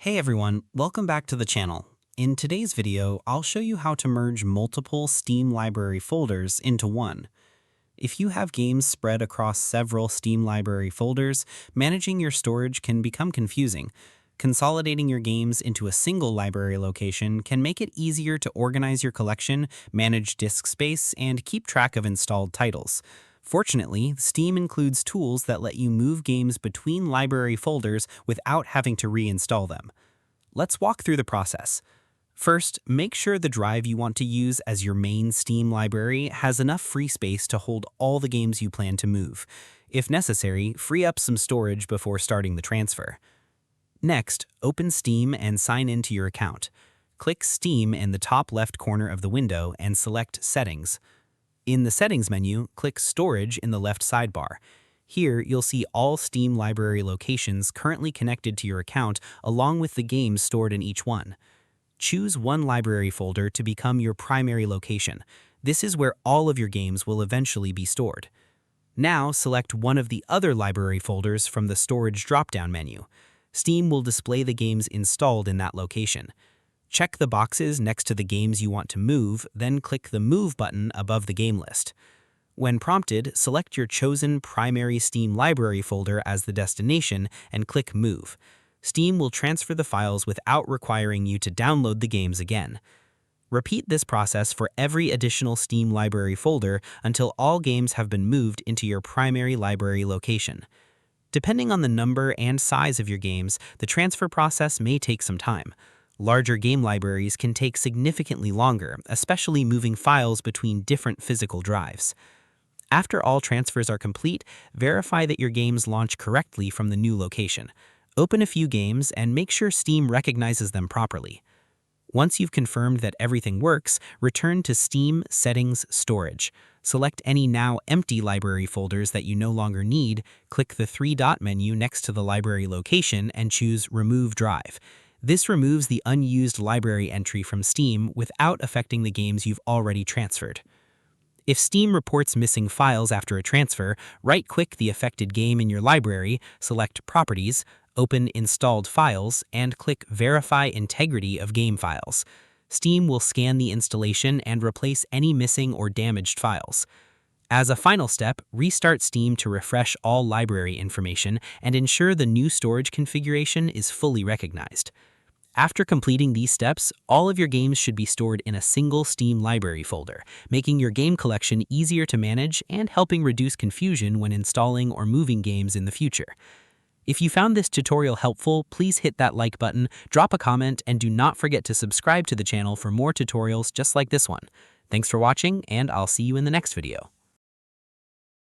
Hey everyone, welcome back to the channel. In today's video, I'll show you how to merge multiple Steam library folders into one. If you have games spread across several Steam library folders, managing your storage can become confusing. Consolidating your games into a single library location can make it easier to organize your collection, manage disk space, and keep track of installed titles. Fortunately, Steam includes tools that let you move games between library folders without having to reinstall them. Let's walk through the process. First, make sure the drive you want to use as your main Steam library has enough free space to hold all the games you plan to move. If necessary, free up some storage before starting the transfer. Next, open Steam and sign into your account. Click Steam in the top left corner of the window and select Settings. In the Settings menu, click Storage in the left sidebar. Here, you'll see all Steam library locations currently connected to your account along with the games stored in each one. Choose one library folder to become your primary location. This is where all of your games will eventually be stored. Now, select one of the other library folders from the Storage drop-down menu. Steam will display the games installed in that location. Check the boxes next to the games you want to move, then click the Move button above the game list. When prompted, select your chosen primary Steam library folder as the destination and click Move. Steam will transfer the files without requiring you to download the games again. Repeat this process for every additional Steam library folder until all games have been moved into your primary library location. Depending on the number and size of your games, the transfer process may take some time. Larger game libraries can take significantly longer, especially moving files between different physical drives. After all transfers are complete, verify that your games launch correctly from the new location. Open a few games and make sure Steam recognizes them properly. Once you've confirmed that everything works, return to Steam Settings Storage. Select any now empty library folders that you no longer need, click the three-dot menu next to the library location and choose Remove Drive. This removes the unused library entry from Steam without affecting the games you've already transferred. If Steam reports missing files after a transfer, right-click the affected game in your library, select Properties, open Installed Files, and click Verify Integrity of Game Files. Steam will scan the installation and replace any missing or damaged files. As a final step, restart Steam to refresh all library information and ensure the new storage configuration is fully recognized. After completing these steps, all of your games should be stored in a single Steam library folder, making your game collection easier to manage and helping reduce confusion when installing or moving games in the future. If you found this tutorial helpful, please hit that like button, drop a comment, and do not forget to subscribe to the channel for more tutorials just like this one. Thanks for watching, and I'll see you in the next video.